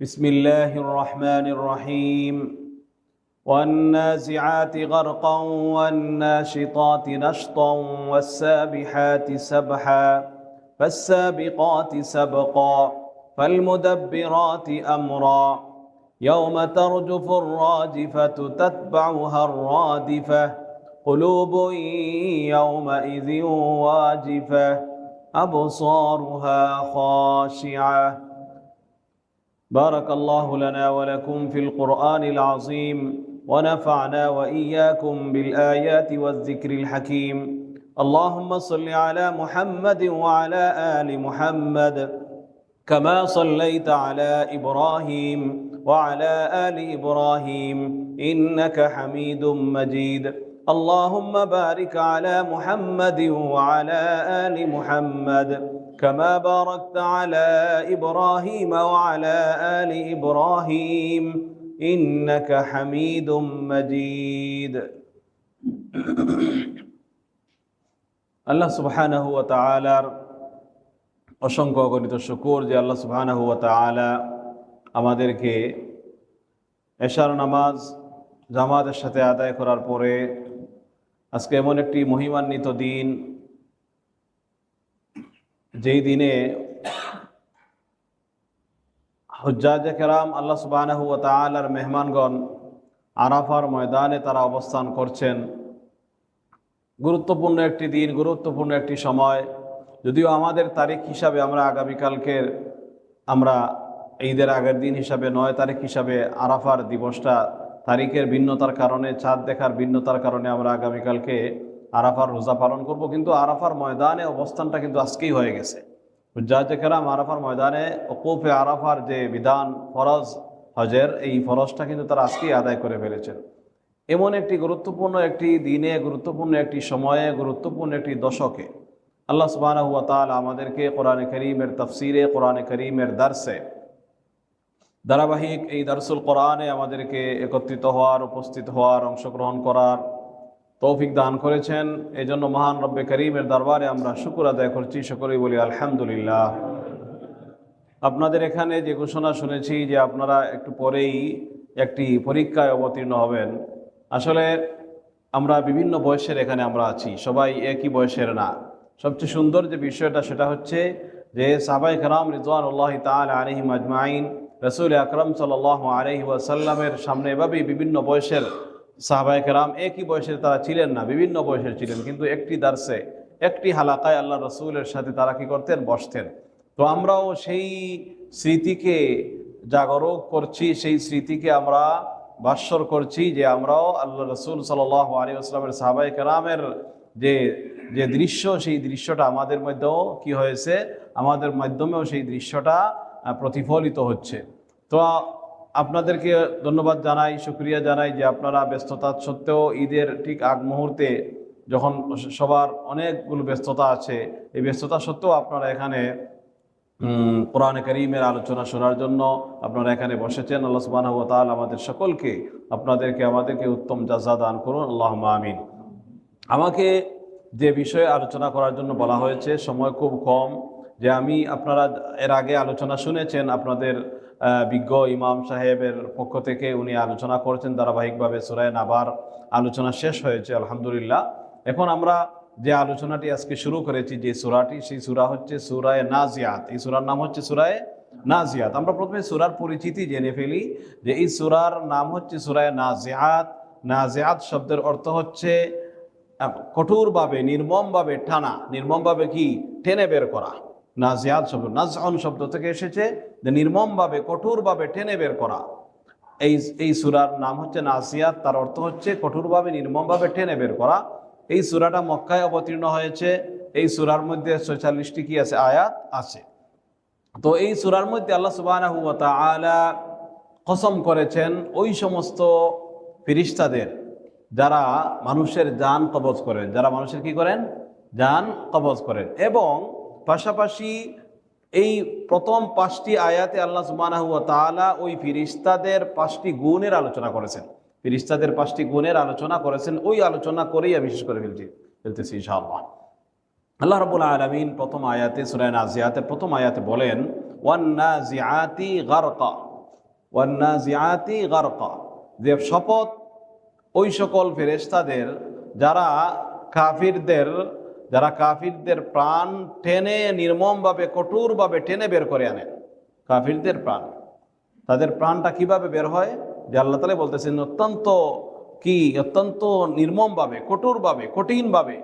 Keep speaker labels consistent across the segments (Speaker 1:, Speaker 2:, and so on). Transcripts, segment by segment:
Speaker 1: بسم الله الرحمن الرحيم والنازعات غرقا والناشطات نشطا والسابحات سبحا فالسابقات سبقا فالمدبرات أمرا يوم ترجف الراجفة تتبعها الرادفة قلوب يومئذ واجفة أبصارها خاشعة بارك الله لنا ولكم في القرآن العظيم ونفعنا وإياكم بالآيات والذكر الحكيم اللهم صل على محمد وعلى آل محمد كما صليت على إبراهيم وعلى آل إبراهيم إنك حميد مجيد اللهم بارك على محمد وعلى آل محمد كما باركت على إبراهيم وعلى آل إبراهيم إنك حميد مجيد আল্লাহ সুবহানাহু ওয়া তাআলার অসংখ্য অগণিত শুকর যে আল্লাহ সুবহানাহু ওয়া তাআলা আমাদেরকে এশার নামাজ জামাতের সাথে আদায় করার পরে আজকে এমন একটি মহিমান্বিত দিন, যেই দিনে হুজ্জাজে কেরাম আল্লাহ সুবহানাহু ওয়া তাআলার মেহমানগণ আরাফার ময়দানে তারা অবস্থান করছেন। গুরুত্বপূর্ণ একটি দিন, গুরুত্বপূর্ণ একটি সময়। যদিও আমাদের তারিখ হিসাবে আমরা আগামীকালকের আমরা ঈদের আগের দিন হিসাবে 9 তারিখ হিসাবে আরাফার দিবসটা তারিখের ভিন্নতার কারণে, চাঁদ দেখার ভিন্নতার কারণে আমরা আগামীকালকে আরাফার রোজা পালন করব, কিন্তু আরাফার ময়দানে অবস্থানটা কিন্তু আজকেই হয়ে গেছে। হুজ্জাজে কেরাম আরাফার ময়দানে ওকুফে আরাফার যে বিধান ফরজ হজের, এই ফরজটা কিন্তু তারা আজকেই আদায় করে ফেলেছেন। এমন একটি গুরুত্বপূর্ণ একটি দিনে, গুরুত্বপূর্ণ একটি সময়ে, গুরুত্বপূর্ণ একটি দশকে আল্লাহ সুবহানাহু ওয়া তাআলা আমাদেরকে কোরআনে কারীমের তাফসিরে, কোরআনে কারীমের দার্সে, ধারাবাহিক এই দারসুল কোরআনে আমাদেরকে একত্রিত হওয়ার, উপস্থিত হওয়ার, অংশগ্রহণ করার তৌফিক দান করেছেন। এই জন্য মহান রব্বে করিমের দরবারে আমরা শুকর আদায় করছি, সকলেই বলি আলহামদুলিল্লাহ। আপনাদের এখানে যে ঘোষণা শুনেছি যে আপনারা একটু পরেই একটি পরীক্ষায় অবতীর্ণ হবেন, আসলে আমরা বিভিন্ন বয়সের এখানে আমরা আছি, সবাই একই বয়সের না। সবচেয়ে সুন্দর যে বিষয়টা সেটা হচ্ছে যে সাহাবায়ে কেরাম রিদওয়ানুল্লাহি তাআলা আলাইহিম আজমাইন রাসূল আকরাম সাল্লাল্লাহু আলাইহি ওয়াসাল্লামের সামনে এভাবেই বিভিন্ন বয়সের সাহাবায়ে কেরাম, একই বয়সের তারা ছিলেন না, বিভিন্ন বয়সের ছিলেন, কিন্তু একটি দার্সে, একটি হালাকায় আল্লাহ রসুলের সাথে তারা কি করতেন? বসতেন। তো আমরাও সেই স্মৃতিকে জাগরণ করছি, সেই স্মৃতিকে আমরা ভাস্বর করছি যে আমরাও আল্লাহ রসুল সাল্লাল্লাহু আলাইহি ওয়াসাল্লামের সাহাবায়ে কেরামের যে যে দৃশ্য, সেই দৃশ্যটা আমাদের মধ্যেও কি হয়েছে, আমাদের মাধ্যমেও সেই দৃশ্যটা প্রতিফলিত হচ্ছে। তো আপনাদেরকে ধন্যবাদ জানাই, শুকরিয়া জানাই যে আপনারা ব্যস্ততা সত্ত্বেও ঈদের ঠিক আগ মুহূর্তে, যখন সবার অনেকগুলো ব্যস্ততা আছে, এই ব্যস্ততা সত্ত্বেও আপনারা এখানে কোরআনে কারীমের আলোচনা শোনার জন্য আপনারা এখানে বসেছেন। আল্লাহ সুবহানাহু ওয়া তাআলা আমাদের সকলকে, আমাদেরকে উত্তম জাযা দান করুন, আল্লাহুম্মা আমিন। আমাকে যে বিষয়ে আলোচনা করার জন্য বলা হয়েছে, সময় খুব কম, যে আপনারা এর আগে আলোচনা শুনেছেন, আপনাদের বিজ্ঞ ইমাম সাহেবের পক্ষ থেকে উনি আলোচনা করেছেন ধারাবাহিকভাবে। সূরা নাবার আলোচনা শেষ হয়েছে আলহামদুলিল্লাহ। এখন আমরা যে আলোচনাটি আজকে শুরু করেছি, যে সূরাটি, সেই সূরা হচ্ছে সূরা নাজিয়াত। এই সূরার নাম হচ্ছে সূরা নাজিয়াত। আমরা প্রথমে সূরার পরিচিতি জেনে ফেলি যে এই সূরার নাম হচ্ছে সূরা নাজিয়াত। নাজিয়াত শব্দের অর্থ হচ্ছে কঠোরভাবে, নির্মমভাবে টানা, নির্মমভাবে কি টেনে বের করা। নাজিয়াত শব্দ নাজআন শব্দ থেকে এসেছে, যে নির্মমভাবে, কঠোরভাবে টেনে বের করা। এই সূরার নাম হচ্ছে নাজিয়াত, তার অর্থ হচ্ছে কঠোরভাবে, নির্মমভাবে টেনে বের করা। এই সূরাটা মক্কায় অবতীর্ণ হয়েছে। এই সূরার মধ্যে 46টি কি আছে? আয়াত আছে। তো এই সূরার মধ্যে আল্লাহ সুবহানাহু ওয়া তাআলা কসম করেছেন ওই সমস্ত ফেরেশতাদের যারা মানুষের জান কবজ করেন, যারা মানুষের কি করেন? জান কবজ করেন। এবং পাশাপাশি এই প্রথম 5টি আয়াতে আল্লাহ সুবহানাহু ওয়া তাআলা ওই ফেরেশতাদের 5টি গুণের আলোচনা করেছেন। ফেরেশতাদের 5টি গুণের আলোচনা করেছেন। ওই আলোচনা করেই আমি বিশেষ করে ফেলতেছি ইনশাআল্লাহ। আল্লাহ রাব্বুল আলামিন প্রথম আয়াতে, সূরা নাজিয়াতের প্রথম আয়াতে বলেন, ওয়ান নাজিআতি গারকা। ওয়ান্নাজিআতি গারকা, যে শপথ ওই সকল ফেরেশতাদের যারা কাফিরদের প্রাণ টেনে নির্মমভাবে কঠোরভাবে টেনে বের করে আনেন। কাফিরদের প্রাণ, তাদের প্রাণটা কিভাবে বের হয়, যে আল্লাহ তাআলা বলতেছেন অত্যন্ত নির্মমভাবে কঠোরভাবে কঠিনভাবে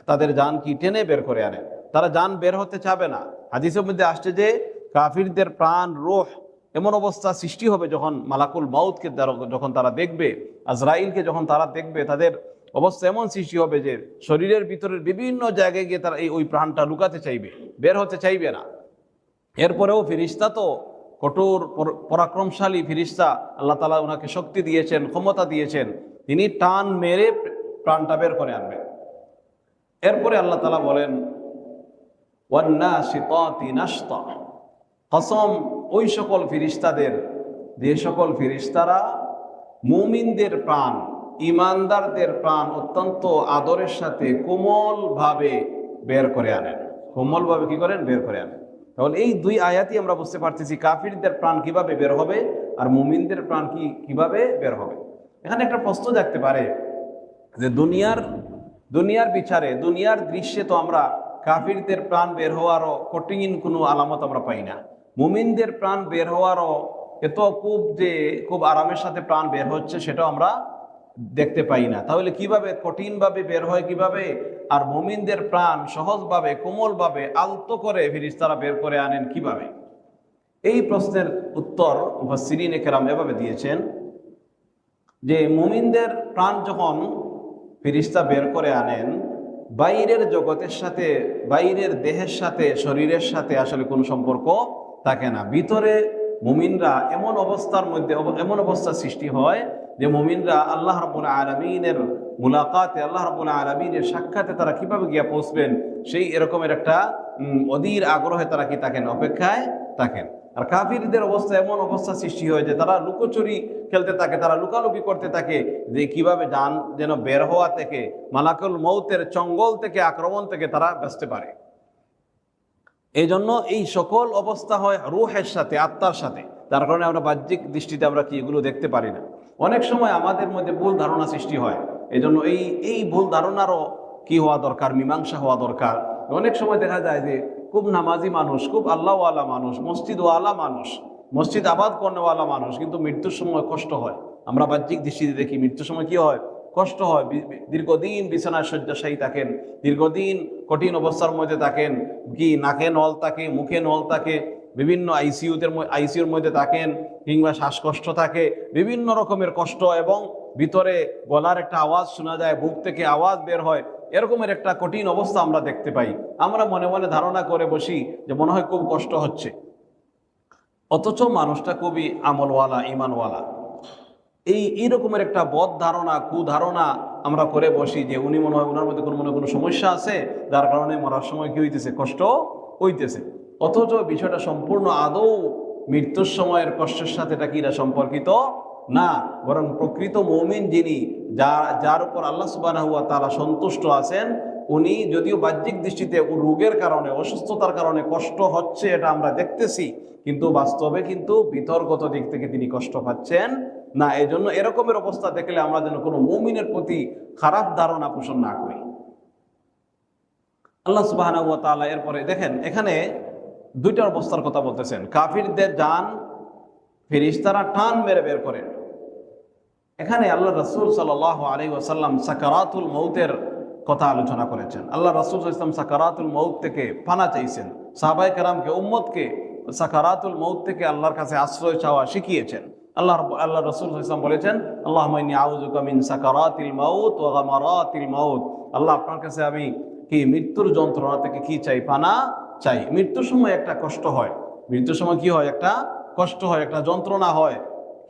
Speaker 1: তাদের জান কি টেনে বের করে আনেন। তারা জান বের হতে চাবে না। হাদিসের মধ্যে আসছে যে কাফিরদের প্রাণ রূহ এমন অবস্থা সৃষ্টি হবে যখন মালাকুল মাউতকে যখন তারা দেখবে, আজরাইলকে যখন তারা দেখবে, তাদের অবস্থা এমন সৃষ্টি হবে যে শরীরের ভিতরের বিভিন্ন জায়গায় গিয়ে তারা ওই প্রাণটা লুকাতে চাইবে, বের হতে চাইবে না। এরপরেও ফিরিস্তা তো কঠোর পরাক্রমশালী ফিরিস্তা, আল্লাহ তাআলা ওনাকে শক্তি দিয়েছেন, ক্ষমতা দিয়েছেন, তিনি টান মেরে প্রাণটা বের করে আনবেন। এরপরে আল্লাহ তাআলা বলেন ওয়ান্নাশিতাতি নাশতা, কসম ওই সকল ফিরিস্তাদের, যে সকল ফিরিস্তারা মুমিনদের প্রাণ, ইমানদারদের প্রাণ অত্যন্ত আদরের সাথে কোমলভাবে বের করে আনেন। কোমলভাবে কি করেন? বের করে আনেন। তাহলে এই দুই আয়াতই আমরা বুঝতে পারতেছি কাফিরদের প্রাণ কিভাবে বের হবে আর মুমিনদের প্রাণ কিভাবে বের হবে। এখানে একটা প্রশ্ন জাগতে পারে যে দুনিয়ার বিচারে, দুনিয়ার দৃশ্যে তো আমরা কাফিরদের প্রাণ বের হওয়ারও কঠিন কোনো আলামত আমরা পাই না। মুমিনদের প্রাণ বের হওয়ারও খুব আরামের সাথে প্রাণ বের হচ্ছে সেটাও আমরা দেখতে পাই না। তাহলে কিভাবে কঠিনভাবে বের হয় কিভাবে, আর মুমিনদের প্রাণ সহজভাবে কোমলভাবে আলতো করে ফেরেশতারা বের করে আনেন কিভাবে? এই প্রশ্নের উত্তর মুফাসসিরিনে কেরাম এভাবে দিয়েছেন যে মুমিনদের প্রাণ যখন ফেরেশতা বের করে আনেন, বাইরের জগতের সাথে, বাইরের দেহের সাথে, শরীরের সাথে আসলে কোনো সম্পর্ক থাকে না। ভিতরে মুমিনরা এমন অবস্থা সৃষ্টি হয় যে মুমিনরা আল্লাহ রাব্বুল আলামিনের মুলাকাতে, আল্লাহ রাব্বুল আলামিনের সাক্ষাতে তারা কিভাবে গিয়া পৌঁছবেন সেই এরকমের একটা অধীর আগ্রহে তারা কি থাকেন, অপেক্ষায় থাকেন। আর কাফিরদের অবস্থা এমন অবস্থা সৃষ্টি হয় যে তারা লুকোচুরি খেলতে থাকে, তারা লুকালুকি করতে থাকে যে কিভাবে জান যেন বের হওয়া থেকে, মালাকুল মউতের চঙ্গল থেকে, আক্রমণ থেকে তারা বাঁচতে পারে। এই জন্য এই সকল অবস্থা হয় রূহের সাথে, আত্মার সাথে। তার কারণে আমরা বাহ্যিক দৃষ্টিতে আমরা কি এগুলো দেখতে পারি না। অনেক সময় আমাদের মধ্যে ভুল ধারণা সৃষ্টি হয়। এই জন্য এই ভুল ধারণারও কি হওয়া দরকার, মীমাংসা হওয়া দরকার। অনেক সময় দেখা যায় যে খুব নামাজি মানুষ, খুব আল্লাহওয়ালা মানুষ, মসজিদওয়ালা মানুষ, মসজিদ আবাদ করেওয়ালা মানুষ, কিন্তু মৃত্যুর সময় কষ্ট হয়। আমরা বাহ্যিক দৃষ্টিতে দেখি মৃত্যুর সময় কি হয়, কষ্ট হয়। দীর্ঘদিন বিছানায় শয্যাশায়ী থাকেন, দীর্ঘদিন কঠিন অবস্থার মধ্যে থাকেন, কি নাকে নল থাকে, মুখে নল থাকে, বিভিন্ন আইসিইউর মধ্যে থাকেন, কিংবা শ্বাসকষ্ট থাকে, বিভিন্ন রকমের কষ্ট, এবং ভিতরে গলার একটা আওয়াজ শোনা যায়, বুক থেকে আওয়াজ বের হয়, এরকমের একটা কঠিন অবস্থা আমরা দেখতে পাই। আমরা মনে মনে ধারণা করে বসি যে মনে হয় খুব কষ্ট হচ্ছে, অথচ মানুষটা খুবই আমলওয়ালা, ইমানওয়ালা। এই রকমের একটা বদ ধারণা, কুধারণা আমরা করে বসি যে উনি মনে হয়, ওনার মধ্যে কোনো সমস্যা আছে, যার কারণে মরার সময় কি হইতেছে, কষ্ট হইতেছে। অথচ বিষয়টা সম্পূর্ণ আদৌ মৃত্যুর সময়ের কষ্টের সাথে এটা কিনা সম্পর্কিত না, বরং প্রকৃত মুমিন যিনি, যার উপর আল্লাহ সুবহানাহু ওয়া তাআলা সন্তুষ্ট আছেন, উনি যদিও বাহ্যিক দৃষ্টিতে রোগের কারণে, অসুস্থতার কারণে কষ্ট হচ্ছে এটা আমরা দেখতেছি, কিন্তু বাস্তবে কিন্তু বিতর্গত দিক থেকে তিনি কষ্ট পাচ্ছেন না। এই জন্য এরকমের অবস্থা দেখলে আমরা যেন কোনো মুমিনের প্রতি খারাপ ধারণা পোষণ না করি। আল্লাহ সুবহানাহু ওয়া তাআলা এরপরে দেখেন এখানে দুইটা অবস্থার কথা বলতেছেন। কাফিরদের জান ফেরেশতারা টান মেরে বের করেন। এখানে আল্লাহ রাসূল সাল্লাল্লাহু আলাইহি ওয়াসাল্লাম সাকারাতুল মউতের কথা আলোচনা করেছেন। আল্লাহ রাসূল সাল্লাল্লাহু আলাইহি ওয়াসাল্লাম সাকারাতুল মউত থেকে পানা চাইছেন, সাহাবায়ে কেরামকে, উম্মতকে সাকারাতুল মউত থেকে আল্লাহর কাছে আশ্রয় চাওয়া শিখিয়েছেন। আল্লাহ রাসূল সাল্লাল্লাহু আলাইহি ওয়াসাল্লাম বলেছেন, আল্লাহুম্মা ইন্নী আউযুকা মিন সাকারাতিল মাউত ওয়া গামারাতিল মাউত। আল্লাহ, আপনার কাছে আমি কি মৃত্যুর যন্ত্রণা থেকে কি চাই, পানা চাই। মৃত্যুর সময় একটা কষ্ট হয়, মৃত্যুর সময় কি হয়, একটা কষ্ট হয়, একটা যন্ত্রণা হয়,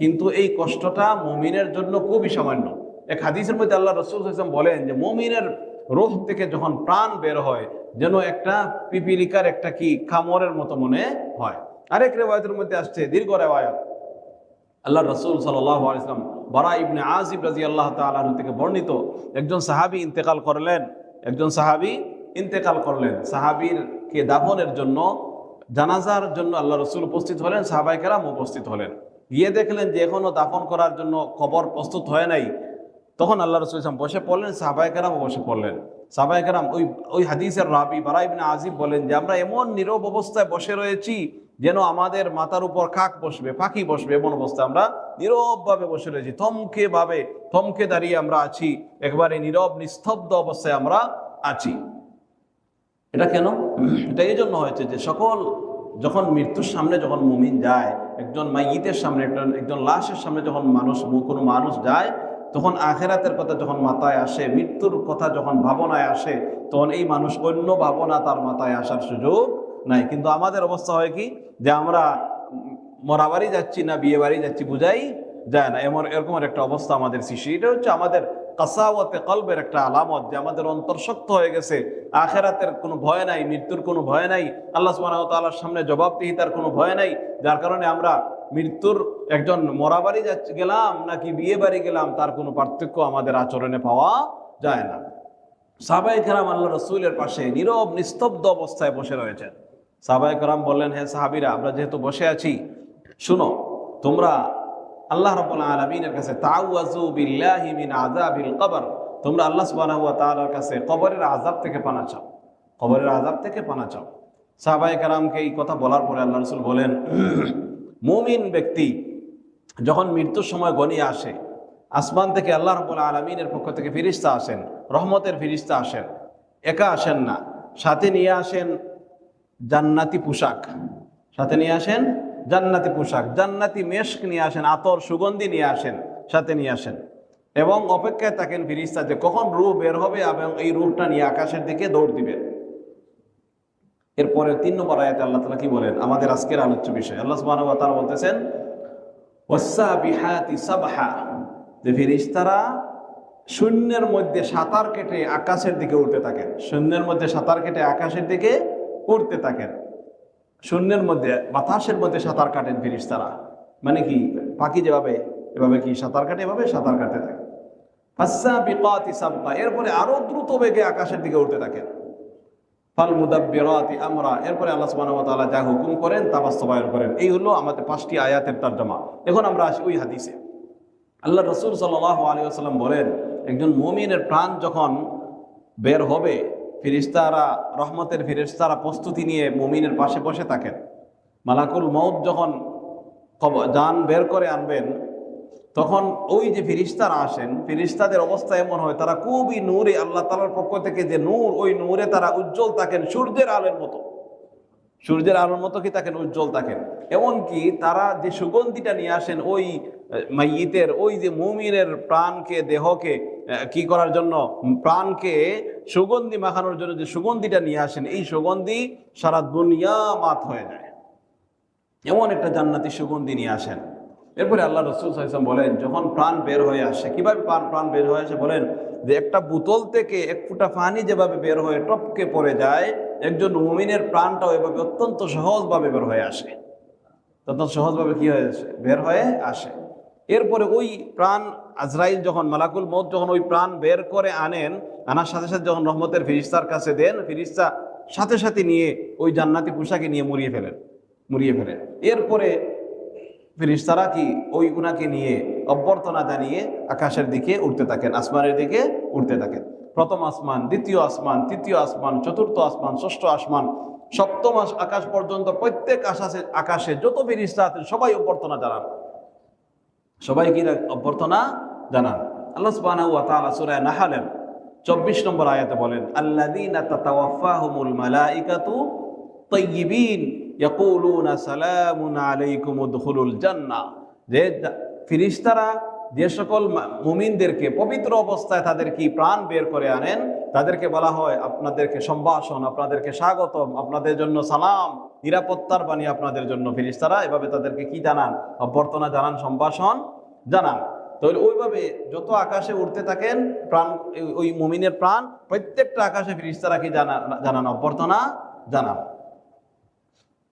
Speaker 1: কিন্তু এই কষ্টটা মুমিনের জন্য খুবই সামান্য। এক হাদিসের মধ্যে আল্লাহ রাসূল সাল্লাল্লাহু আলাইহি ওয়াসাল্লাম বলেন যে মুমিনের রূহ থেকে যখন প্রাণ বের হয় যেন একটা পিপিলিকার একটা কি কামড়ের মতো মনে হয়। আরেক রিওয়ায়াতের মধ্যে আসছে, দীর্ঘ রিওয়ায়াত, আল্লাহ রাসূল সাল্লাল্লাহু আলাইহি ওয়াসাল্লাম বারা ইবনে আযিব রাদিয়াল্লাহু তাআলা আনহু থেকে বর্ণিত, একজন সাহাবী ইন্তেকাল করলেন। সাহাবীরকে দাফনের জন্য, জানাজার জন্য আল্লাহ রাসূল উপস্থিত হলেন, সাহাবায়ে কেরাম উপস্থিত হলেন। গিয়ে দেখলেন যে এখনো দাফন করার জন্য কবর প্রস্তুত হয় নাই, তখন আল্লাহ রাসূল সাল্লাল্লাহু আলাইহি ওয়াসাল্লাম বসে পড়লেন, সাহাবায়ে কেরাম বসে পড়লেন। সাহাবায়ে কেরাম ওই হাদিসের রাবি বারা ইবনে আজিব বলেন যে আমরা এমন নীরব অবস্থায় বসে রয়েছি যেন আমাদের মাথার উপর কাক বসবে, পাখি বসবে, এমন অবস্থায় আমরা নীরবভাবে বসে রয়েছি, থমকে দাঁড়িয়ে আমরা আছি, একবারে নীরব নিস্তব্ধ অবস্থায় আমরা আছি। এটা কেন? এটা এই জন্য হয়েছে যে যখন মৃত্যুর সামনে যখন মুমিন যায়, একজন মাইয়িতের সামনে, একজন লাশের সামনে যখন কোনো মানুষ যায়, তখন আখেরাতের কথা যখন মাথায় আসে, মৃত্যুর কথা যখন ভাবনায় আসে, তখন এই মানুষ অন্য ভাবনা তার মাথায় আসার সুযোগ নাই। কিন্তু আমাদের অবস্থা হয় কি, যে আমরা মরা বাড়ি যাচ্ছি না বিয়ে বাড়ি যাচ্ছি বুঝাই যায় না, এরকম একটা অবস্থা আমাদের সৃষ্টি। এটা হচ্ছে আমাদের কাসাওয়াতে কলবের একটা আলামত, যে আমাদের অন্তর শক্ত হয়ে গেছে, আখেরাতের কোনো ভয় নাই, মৃত্যুর কোনো ভয় নাই, আল্লাহ সুবহানাহু ওয়া তাআলার সামনে জবাবদিহিতার কোনো ভয় নাই। যার কারণে আমরা মৃত্যুর একজন মরা বাড়ি গেলাম নাকি বিয়ে বাড়ি গেলাম তার কোনো পার্থক্য আমাদের আচরণে পাওয়া যায় না। সাহাবায়ে কেরাম আল্লাহ রাসূলের পাশে নীরব নিস্তব্ধ অবস্থায় বসে রয়েছেন। সাহাবায়ে কেরাম বললেন, হে সাহাবীরা, আমরা যেহেতু বসে আছি, শুনো, তোমরা আল্লাহ রাব্বুল আলামিনের কাছে তাআওয়াযু বিল্লাহি মিন আযাবিল কবর, তোমরা আল্লাহ সুবহানাহু ওয়া তাআলার কাছে কবরের আযাব থেকে পানা চাও, কবরের আযাব থেকে পানা চাও। সাহাবায়ে কেরামকে এই কথা বলার পরে আল্লাহ রাসূল বলেন, মুমিন ব্যক্তি যখন মৃত্যুর সময় ঘনিয়ে আসে, আসমান থেকে আল্লাহ রাব্বুল আলামিনের পক্ষ থেকে ফেরেশতা আসেন, রহমতের ফেরেশতা আসেন, একা আসেন না, সাথে নিয়ে আসেন জান্নাতি পোশাক, সাথে নিয়ে আসেন জান্নাতি পোশাক, জান্নাতি মেশক নিয়ে আসেন, আতর সুগন্ধি নিয়ে আসেন, সাথে নিয়ে আসেন, এবং অপেক্ষায় থাকেন ফেরেশতা যে কখন রূহ বের হবে এবং এই রূহটা নিয়ে আকাশের দিকে দৌড় দিবে। এরপরে 3 নম্বর আয়াতে আল্লাহ তাআলা কি বলেন, আমাদের আজকের আলোচ্য বিষয়। আল্লাহ সুবহানাহু ওয়া তাআলা বলতেছেন, ওয়াসসাবিহাতি সাবহা, যে ফেরেশতারা শূন্যের মধ্যে সাঁতার কেটে আকাশের দিকে উঠতে থাকেন, শূন্যের মধ্যে সাঁতার কেটে আকাশের দিকে উঠতে থাকেন। শূন্যের মধ্যে বাতাসের মধ্যে সাঁতার কাটেন ফেরেশতারা, মানে কি পাখি যেভাবে এভাবে কি সাঁতার কাটে, এভাবে সাঁতার কাটতে থাকে। ফাসসাবিকাতি সাবকা, এরপরে আরো দ্রুত বেগে আকাশের দিকে উঠতে থাকেন। ফাল মুদাব্বিরাতি আমরা, এরপরে আল্লাহ সুবহানাহু ওয়া তাআলা যা হুকুম করেন তা বাস্তবায়ন করেন। এই হলো আমাদের 5টি আয়াতের তরজমা। এখন আমরা আসি ওই হাদিসে। আল্লাহ রাসূল সাল্লাল্লাহু আলাইহি ওয়াসাল্লাম বলেন, একজন মুমিনের প্রাণ যখন বের হবে, ফেরেশতারা, রহমতের ফেরেশতারা প্রস্তুতি নিয়ে মুমিনের পাশে বসে থাকেন। মালাকুল মউত যখন জান বের করে আনবেন, তখন ওই যে ফেরেশতারা আসেন, ফেরেশতাদের অবস্থা এমন হয়, তারা খুবই নূরে, আল্লাহ তাআলার পক্ষ থেকে যে নূর, ওই নূরে তারা উজ্জ্বল থাকেন, সূর্যের আলোর মতো, সূর্যের আলোর মতো কি থাকেন, উজ্জ্বল থাকেন। এমনকি তারা যে সুগন্ধিটা নিয়ে আসেন ওই মাইয়িতের, ওই যে মুমিনের প্রাণকে, দেহকে কি করার জন্য, প্রাণকে সুগন্ধি মাখানোর জন্য যে সুগন্ধিটা নিয়ে আসেন, এই সুগন্ধি সারা দুনিয়া মাত হয়ে যায়, এমন একটা জান্নাতি সুগন্ধি নিয়ে আসেন। এরপরে আল্লাহ রাসূল সাল্লাল্লাহু আলাইহি ওয়াসাল্লাম বলেন, যখন প্রাণ বের হয়ে আসে, কিভাবে প্রাণ বের হয়ে আসে বলেন, যে একটা বোতল থেকে এক ফোঁটা পানি যেভাবে বের হয়ে টপকে পড়ে যায়, একজন মুমিনের প্রাণটাও এভাবে অত্যন্ত সহজভাবে বের হয়ে আসে, অত্যন্ত সহজভাবে কি হয়ে আসে, বের হয়ে আসে। এরপরে ওই প্রাণ আজরাইল যখন, মালাকুল মউত যখন ওই প্রাণ বের করে আনার সাথে সাথে যখন রহমতের ফেরেশতার কাছে দেন, ফেরেশতা সাথে সাথে নিয়ে ওই জান্নাতি পোশাকে নিয়ে মুড়িয়ে ফেলেন। এরপরে ফেরেশতারা কি ওই গুনাহকে নিয়ে অভ্যর্থনা জানিয়ে আকাশের দিকে উঠতে থাকেন, আসমানের দিকে উঠতে থাকেন। প্রথম আসমান, দ্বিতীয় আসমান, তৃতীয় আসমান, চতুর্থ আসমান, ষষ্ঠ আসমান, সপ্তম আকাশ পর্যন্ত প্রত্যেক আকাশে যত ফেরেশতা আছেন সবাই অভ্যর্থনা জানান, সবাই কি অভ্যর্থনা জানান। আল্লাহ সুবহানাহু ওয়া তাআলা সূরা নাহলের 24 নম্বর আয়াতে বলেন, আল্লাযীনা তাতাওয়াফাহুমুল মালাইকাতু তাইয়্যিবিন ইয়াকুলুনা সালামুন আলাইকুম উদখুলুল জান্নাহ, যে ফেরেশতারা যে সকল মুমিনদেরকে পবিত্র অবস্থায় তাদের কি প্রাণ বের করে আনেন, তাদেরকে বলা হয় আপনাদেরকে সম্ভাষণ, আপনাদেরকে স্বাগতম, আপনাদের জন্য সালাম, নিরাপত্তার বাণী আপনাদের জন্য। ফেরেশতারা এভাবে তাদেরকে কি জানান, অভ্যর্থনা জানান, সম্ভাষণ জানান। তাহলে ওইভাবে যত আকাশে উঠতে থাকেন প্রাণ, ওই মুমিনের প্রাণ প্রত্যেকটা আকাশে ফেরেশতারা কি জানান, অভ্যর্থনা জানান।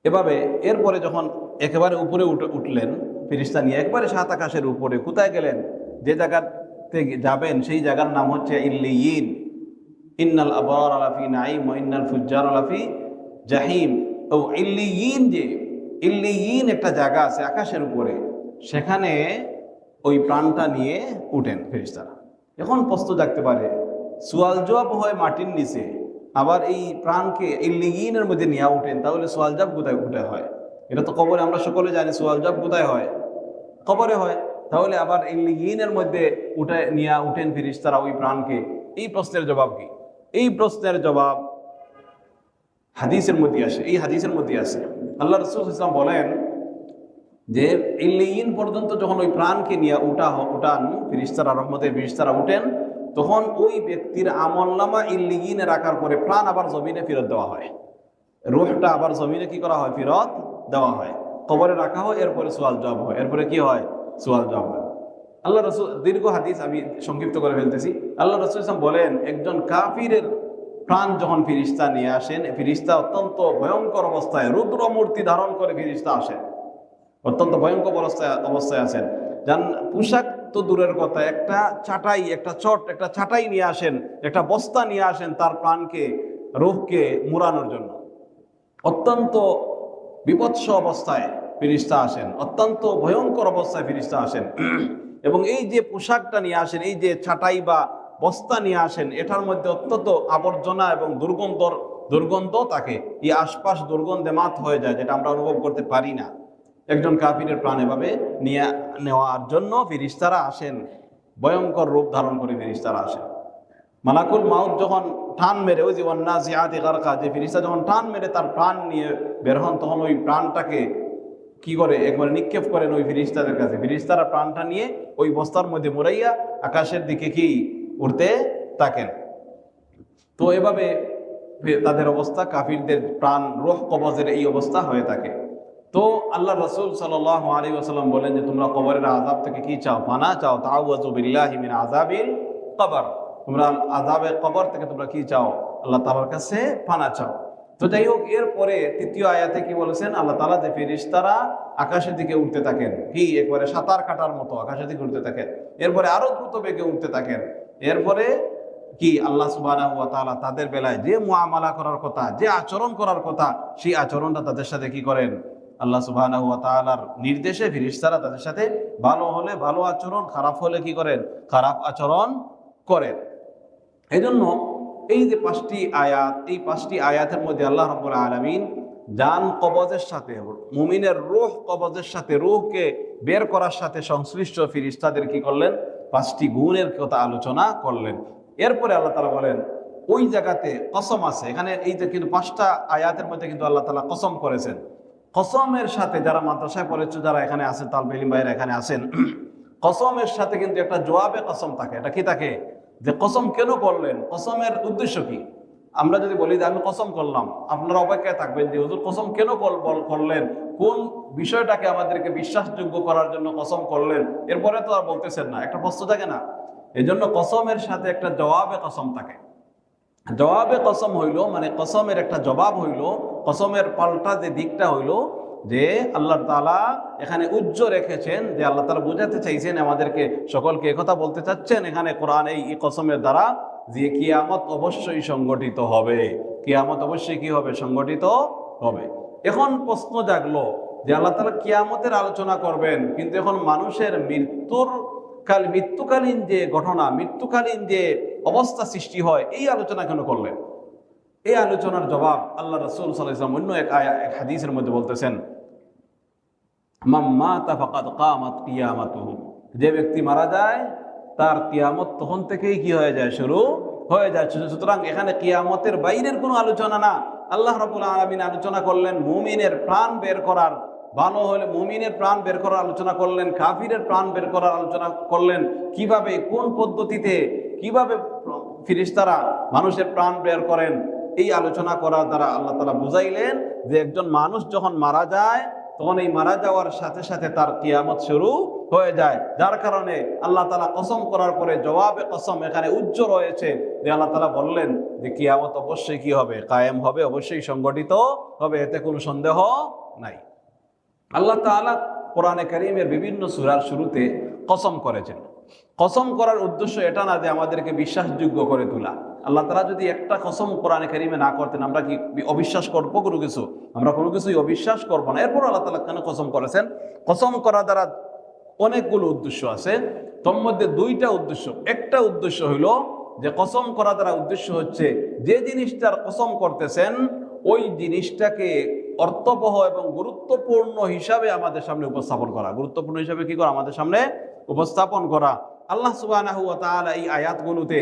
Speaker 1: এভাবে এরপরে যখন একেবারে উপরে উঠলেন ফেরেশতা নিয়ে, একবারে 7 আকাশের উপরে, কোথায় গেলেন, যে জায়গাতে যাবেন সেই জায়গার নাম হচ্ছে ইল্লিয়িন। ইন্নাল আবরার লাফি নাঈম ওয়া ইন্নাল ফুজ্জার লাফি জাহিম। ও ইল্লিয়িন, যে ইল্লিয়িন একটা জায়গা আছে আকাশের উপরে, সেখানে ওই প্রাণটা নিয়ে উঠেন ফেরেশতারা। এখন প্রশ্ন জাগতে পারে, সোয়াল জবাব হয় মাটির নিচে, আবার এই প্রাণকে এই লিগিনের মধ্যে নিয়ে উঠেন, তাহলে সোয়াল জবাব কোথায় হয়? এটা তো কবরে, আমরা সকলে জানি সোয়াল জবাব কোথায় হয়? কবরে হয়। তাহলে আবার এই লিগিনের মধ্যে উঠেন ফেরেশতারা ওই প্রাণকে, এই প্রশ্নের জবাব কি? এই প্রশ্নের জবাব হাদিসের মধ্যে আসে। এই হাদিসের মধ্যে আছে, আল্লাহ রাসূল সাল্লাল্লাহু আলাইহি ওয়াসাল্লাম বলেন যে ইল্লিয়িন পর্যন্ত যখন ওই প্রাণকে নিয়ে উঠান ফেরেশতারা, রহমতের ফেরেশতারা উঠেন, তখন ওই ব্যক্তির আমলনামা ইল্লিয়িনে রাখার পরে প্রাণ আবার জমিনে ফেরত দেওয়া হয়। রূহটা আবার জমিনে কি করা হয়? ফেরত দেওয়া হয়, কবরে রাখা হয়, এরপরে সোয়াল জবাব হয়। এরপরে কি হয়? সোয়াল জবাব হয়। আল্লাহ রাসূল, দীর্ঘ হাদিস আমি সংক্ষিপ্ত করে ফেলতেছি। আল্লাহ রাসূল সাল্লাল্লাহু আলাইহি ওয়াসাল্লাম বলেন, একজন কাফিরের প্রাণ যখন ফেরেশতা নিয়ে আসেন, ফেরেশতা অত্যন্ত ভয়ঙ্কর অবস্থায়, রুদ্র মূর্তি ধারণ করে ফেরেশতা আসেন, অত্যন্ত ভয়ঙ্কর অবস্থায় আছেন। যান পোশাক তো দূরের কথা, একটা চাটাই, একটা চাটাই নিয়ে আসেন, একটা বস্তা নিয়ে আসেন তার প্রাণকে, রূহকে মুড়ানোর জন্য। অত্যন্ত বিপৎস অবস্থায় ফেরেশতা আসেন, অত্যন্ত ভয়ঙ্কর অবস্থায় ফেরেশতা আসেন। এবং এই যে পোশাকটা নিয়ে আসেন, এই যে ছাটাই বা বস্তা নিয়ে আসেন, এটার মধ্যে অত্যন্ত আবর্জনা এবং দুর্গন্ধ থাকে। এই আশপাশ দুর্গন্ধে মাত হয়ে যায়, যেটা আমরা অনুভব করতে পারি না। একজন কাফিরের প্রাণ এভাবে নেওয়ার জন্য ফেরেশতারা আসেন, ভয়ঙ্কর রূপ ধারণ করে ফেরেশতারা আসেন। মালাকুল মাউত যখন টান মেরে, ওই যে ওয়ান্নাজিআতি গারকা, যে ফেরেশতা যখন টান মেরে তার প্রাণ নিয়ে বের হন, তখন ওই প্রাণটাকে কি করে? একবার নিক্ষেপ করেন ওই ফেরেশতাদের কাছে। ফেরেশতারা প্রাণটা নিয়ে ওই বস্তার মধ্যে মুড়াইয়া আকাশের দিকে কি উড়তে থাকেন। তো এভাবে তাদের অবস্থা, কাফিরদের প্রাণ রূহ কবজের এই অবস্থা হয়ে থাকে। তো আল্লাহ রাসূল সাল্লাল্লাহু আলাইহি ওয়াসাল্লাম বলেন যে তোমরা কবরের আযাব থেকে কি চাও? পানা চাও। তাআউযু বিল্লাহি মিন আযাবিল কবর, তোমরা আযাবে কবর থেকে তোমরা কি চাও? আল্লাহ তাআলার কাছে পানা চাও। তো যাই হোক, এরপরে তৃতীয় আয়াতে কি বলেছেন? আল্লাহ তাআলা যে ফেরেশতারা আকাশের দিকে উঠতে থাকেন, কি একবারে সাঁতার কাটার মতো আকাশের দিকে উঠতে থাকেন, এরপরে আরো দ্রুত বেগে উঠতে থাকেন। এরপরে কি আল্লাহ সুবহানাহু ওয়া তাআলা তাদের বেলায় যে মুআমালা করার কথা, যে আচরণ করার কথা, সেই আচরণটা তাদের সাথে কি করেন? আল্লাহ সুবহানাহু ওয়া তাআলার নির্দেশে ফেরেশতারা তাদের সাথে ভালো হলে ভালো আচরণ, খারাপ হলে কি করেন? খারাপ আচরণ করেন। এজন্য এই যে 5টি আয়াত, এই 5টি আয়াতের মধ্যে আল্লাহ রাব্বুল আলামিন জান কবজের সাথে, মুমিনের রূহ কবজের সাথে, রূহকে বের করার সাথে সংশ্লিষ্ট ফেরেশতাদের কি করলেন? 5টি গুণের কথা আলোচনা করলেন। এরপরে আল্লাহ তাআলা বলেন, ওই জায়গাতে কসম আছে। এখানে এই যে কিন্তু 5টা আয়াতের মধ্যে কিন্তু আল্লাহ তাআলা কসম করেছেন। কসমের সাথে, যারা মাদ্রাসায় পড়েছে, যারা এখানে আছেন, তালবে ইলম ভাইরা এখানে আছেন, কসমের সাথে কিন্তু একটা জবাবে কসম থাকে। এটা কি থাকে? যে কসম কেন করলেন, কসমের উদ্দেশ্য কি? আমরা যদি বলি যে আমি কসম করলাম, আপনারা অপেক্ষায় থাকবেন যে হুজুর কসম কেন করলেন, কোন বিষয়টাকে আমাদেরকে বিশ্বাসযোগ্য করার জন্য কসম করলেন, এরপরে তো আর বলতেছেন না, একটা প্রশ্ন থাকে না? এই জন্য কসমের সাথে একটা জবাবে কসম থাকে। জবাবে কসম হইল মানে কসমের একটা জবাব হইল, কসমের পাল্টা যে দিকটা হইল যে আল্লাহ তাআলা এখানে উজ্জ্ব রেখেছেন, যে আল্লাহ তাআলা বোঝাতে চাইছেন আমাদেরকে, সকলকে একথা বলতে চাচ্ছেন এখানে কোরআন এই কসমের দ্বারা, যে কিয়ামত অবশ্যই সংগঠিত হবে। কিয়ামত অবশ্যই কি হবে? সংগঠিত হবে। এখন প্রশ্ন জাগলো যে আল্লাহ তাআলা কিয়ামতের আলোচনা করবেন, কিন্তু এখন মানুষের মৃত্যুকালীন যে ঘটনা, মৃত্যুকালীন যে অবস্থা সৃষ্টি হয়, এই আলোচনা কেন করলেন? এই আলোচনার জবাব আল্লাহ রাসূল সাল্লাল্লাহু আলাইহি ওয়াসাল্লাম অন্য এক হাদিসের মধ্যে বলতেছেন, মান মাতা ফাকাদ কামাত কিয়ামাতুহু, যে ব্যক্তি মারা যায় তার কিয়ামত তখন থেকেই কি হয়ে যায়? শুরু হয়ে যায়। সুতরাং এখানে কিয়ামতের বাইরের কোনো আলোচনা না, আল্লাহ রাব্বুল আলামিন আলোচনা করলেন মুমিনের প্রাণ বের করার, ভালো হলে মুমিনের প্রাণ বের করার আলোচনা করলেন, কাফিরের প্রাণ বের করার আলোচনা করলেন। কিভাবে, কোন পদ্ধতিতে, কিভাবে ফেরেশতারা মানুষের প্রাণ বের করেন, এই আলোচনা করার দ্বারা আল্লাহ তাআলা বুঝাইলেন যে একজন মানুষ যখন মারা যায়, তখন এই মারা যাওয়ার সাথে সাথে তার কিয়ামত শুরু হয়ে যায়। যার কারণে আল্লাহ তাআলা কসম করার পরে জবাবে কসম এখানে উজ্জ্ব রয়েছে, যে আল্লাহ তাআলা বললেন যে কিয়ামত অবশ্যই কি হবে? কায়েম হবে, অবশ্যই সংগঠিত হবে, এতে কোনো সন্দেহ নাই। আল্লাহ তাআলা কোরআনে কারীমের বিভিন্ন সূরার শুরুতে কসম করেছেন। কসম করার উদ্দেশ্য এটা না যে আমাদেরকে বিশ্বাসযোগ্য করে তোলা। আল্লাহ তাআলা যদি একটা কসম কোরআনে কারীমে না করতেন, আমরা কি অবিশ্বাস করবো কোনো কিছু? আমরা কোনো কিছুই অবিশ্বাস করবো না। এরপর আল্লাহ তাআলা কেন কসম করেছেন? কসম করা দ্বারা অনেকগুলো উদ্দেশ্য আছে, তোর মধ্যে দুইটা উদ্দেশ্য। একটা উদ্দেশ্য হইল যে কসম করা দ্বারা উদ্দেশ্য হচ্ছে যে জিনিসটার কসম করতেছেন ওই জিনিসটাকে অর্থবহ এবং গুরুত্বপূর্ণ হিসাবে আমাদের সামনে উপস্থাপন করা। গুরুত্বপূর্ণ হিসাবে কি করা? আমাদের সামনে উপস্থাপন করা। আল্লাহ সুবহানাহু ওয়া তাআলা এই আয়াতগুলোতে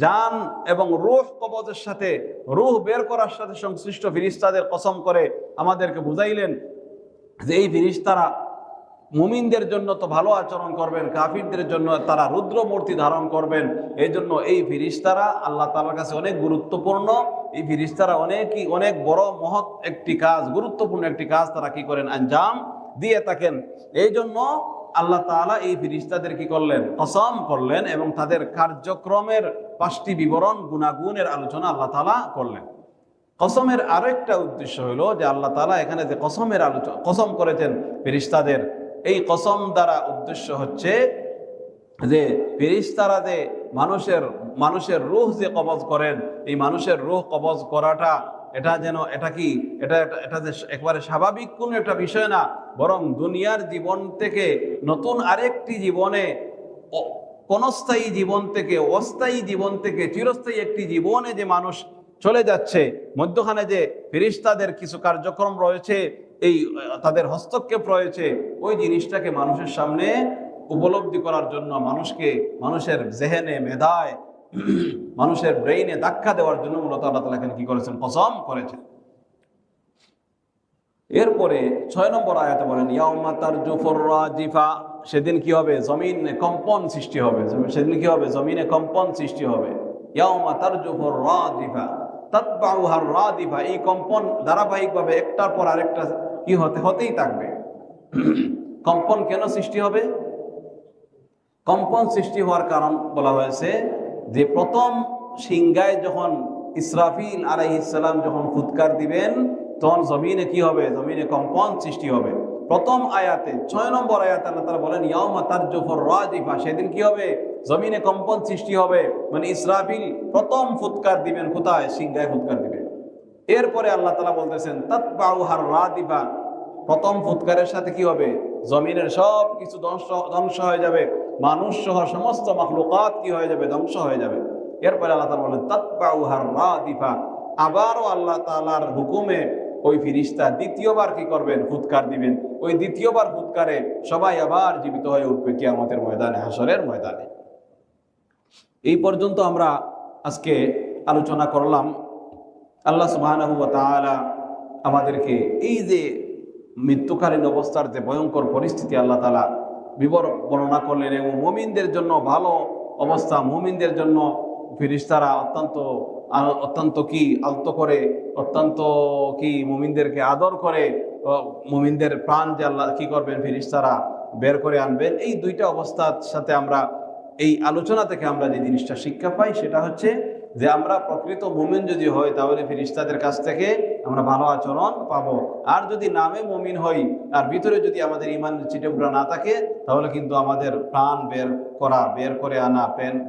Speaker 1: জান এবং রূহ কবজের সাথে, রূহ বের করার সাথে সংশ্লিষ্ট ফেরেশতাদের কসম করে আমাদেরকে বুঝাইলেন যে এই ফেরেশতারা মুমিনদের জন্য তো ভালো আচরণ করবেন, কাফিরদের জন্য তারা রুদ্রমূর্তি ধারণ করবেন। এই জন্য এই ফেরেশতারা আল্লাহ তাআলার কাছে অনেক গুরুত্বপূর্ণ। এই ফেরেশতারা অনেক বড় মহৎ একটি কাজ, গুরুত্বপূর্ণ একটি কাজ তারা কি করেন? আঞ্জাম দিয়ে থাকেন। এই জন্য আল্লাহ তাআলা এই ফেরেশতাদের কি করলেন? কসম করলেন এবং তাদের কার্যক্রমের 5টি বিবরণ, গুণাগুণের আলোচনা আল্লাহ তাআলা করলেন। কসমের আরেকটা উদ্দেশ্য হলো যে আল্লাহ তাআলা এখানে যে কসম করেছেন ফেরেশতাদের, এই কসম দ্বারা উদ্দেশ্য হচ্ছে যে ফেরেশতারা যে মানুষের রূহ যে কবজ করেন, এই মানুষের রূহ কবজ করাটা এটা যে একবারে স্বাভাবিক কোনো একটা বিষয় না, বরং দুনিয়ার জীবন থেকে নতুন আরেকটি জীবনে, ক্ষণস্থায়ী জীবন থেকে অস্থায়ী জীবন থেকে চিরস্থায়ী একটি জীবনে যে মানুষ চলে যাচ্ছে, মধ্যখানে যে ফেরেশতাদের কিছু কার্যক্রম রয়েছে, এই তাদের হস্তক্ষেপ রয়েছে, ওই জিনিসটাকে মানুষের সামনে উপলব্ধি করার জন্য, মানুষের জেহেনে, মেধায়, মানুষের ব্রেইনে ধাক্কা দেওয়ার জন্য মূলত আল্লাহ তাআলা এখানে কি করেছেন? কসম করেছেন। এরপরে 6 নম্বর আয়াতে বলেন ইয়াউমা তারজুফুর রাজিফা, সেদিন কি হবে? জমিনে কম্পন সৃষ্টি হবে। সেদিন কি হবে? জমিনে কম্পন সৃষ্টি হবে। ইয়াউমা তারজুফুর রাজিফা তাতবাউহার রাদিফা, এই কম্পন ধারাবাহিকভাবে একটার পর আরেকটা কি হতেই থাকবে। কম্পন কেন সৃষ্টি হবে? কম্পন সৃষ্টি হওয়ার কারণ বলা হয়েছে যে প্রথম সিংহায় যখন ইসরাফিল আলাইহিস সালাম যখন ফুৎকার দিবেন, তখন জমিনে কি হবে? জমিনে কম্পন সৃষ্টি হবে। প্রথম আয়াতে 6 নম্বর আয়াতে আল্লাহ তাআলা বলেন ইয়াউমা তারজুফুর রাজিফা, সেদিন কি হবে? জমিনে কম্পন সৃষ্টি হবে। মানে ইসরাফিল প্রথম ফুৎকার দিবেন, কোথায়? সিংহায় ফুৎকার দিবেন। এরপরে আল্লাহ তাআলা বলতেছেন তাতবাউহার রাদিফা, প্রথম ফুৎকারের সাথে কি হবে? জমিনের সব কিছু ধ্বংস হয়ে যাবে, মানুষ সহ সমস্ত মাখলুকাত কি হয়ে যাবে? ধ্বংস হয়ে যাবে। এরপরে আল্লাহ তাআলা বলেন তাতবাউহার রাদিফা, আবারও আল্লাহ তাআলার হুকুমে ওই ফেরেশতা দ্বিতীয়বার কি করবেন? ফুৎকার দিবেন। ওই দ্বিতীয়বার ফুৎকারে সবাই আবার জীবিত হয়ে উঠবে কিয়ামতের ময়দানে, হাসরের ময়দানে। এই পর্যন্ত আমরা আজকে আলোচনা করলাম। আল্লাহ সুবহানাহু ওয়া তাআলা আমাদেরকে এই যে মৃত্যুকালীন অবস্থার যে ভয়ঙ্কর পরিস্থিতি আল্লাহ তাআলা বর্ণনা করলেন, এবং মুমিনদের জন্য ভালো অবস্থা, মুমিনদের জন্য ফেরেশতারা অত্যন্ত কি আলতো করে, অত্যন্ত কি মুমিনদেরকে আদর করে, মুমিনদের প্রাণ যে আল্লাহ কি করবেন? ফেরেশতারা বের করে আনবেন। এই দুইটা অবস্থার সাথে আমরা এই আলোচনা থেকে আমরা যে জিনিসটা শিক্ষা পাই সেটা হচ্ছে যে আমরা প্রকৃত মুমিন যদি হই তাহলে ফেরেশতাদের কাছ থেকে আমরা ভালো আচরণ পাবো। আর যদি নামে মুমিন হই আর ভিতরে যদি আমাদের ঈমান চিটেপুরা না থাকে, তাহলে কিন্তু আমাদের প্রাণ বের করে আনা,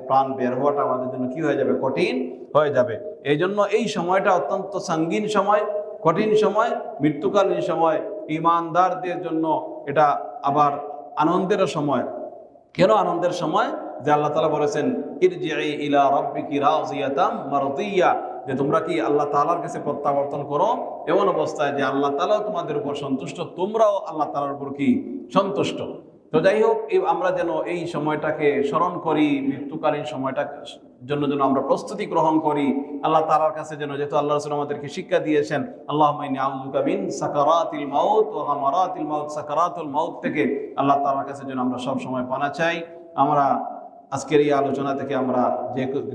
Speaker 1: প্রাণ বের হওয়াটা আমাদের জন্য কি হয়ে যাবে? কঠিন হয়ে যাবে। এই জন্য এই সময়টা অত্যন্ত সঙ্গীন সময়, কঠিন সময়, মৃত্যুকালীন সময়। ঈমানদারদের জন্য এটা আবার আনন্দেরও সময়। কেন আনন্দের সময়? যে আল্লাহ তাআলা বলেছেন ইরজিই ইলা রাব্বিকি রাযিয়াতাম মারদিয়া, যে তোমরা কি আল্লাহ তাআলার কাছে প্রত্যাবর্তন করো এমন অবস্থায় যে আল্লাহ তাআলাও তোমাদের উপর সন্তুষ্ট, তোমরাও আল্লাহ তাআলার উপর কি সন্তুষ্ট। তো যাই হোক, আমরা যেন এই সময়টাকে স্মরণ করি, মৃত্যুকালীন সময়টার জন্য যেন আমরা প্রস্তুতি গ্রহণ করি আল্লাহ তাআলার কাছে, যেহেতু আল্লাহ রাসূল আমাদেরকে শিক্ষা দিয়েছেন আল্লাহুম্মা ইন্নী আউযুবিকা মিন সাকারাতিল মাউত ওয়া গামারাতিল মাউত, সাকারাতুল মাউত থেকে আল্লাহ তাআলার কাছে যেন আমরা সব সময় পানা চাই। আমরা আজকের এই আলোচনা থেকে আমরা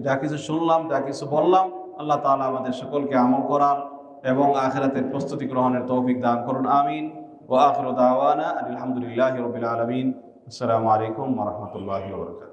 Speaker 1: যা কিছু শুনলাম, যা কিছু বললাম, আল্লাহ তাআলা আমাদের সকলকে আমল করার এবং আখিরাতের প্রস্তুতি গ্রহণের তৌফিক দান করুন। আমিন। ওয়া আখিরু দাওয়ানা আলহামদুলিল্লাহি রাব্বিল আলামিন। আসসালামু আলাইকুম ওয়া রাহমাতুল্লাহি ওয়া বারাকাতুহু।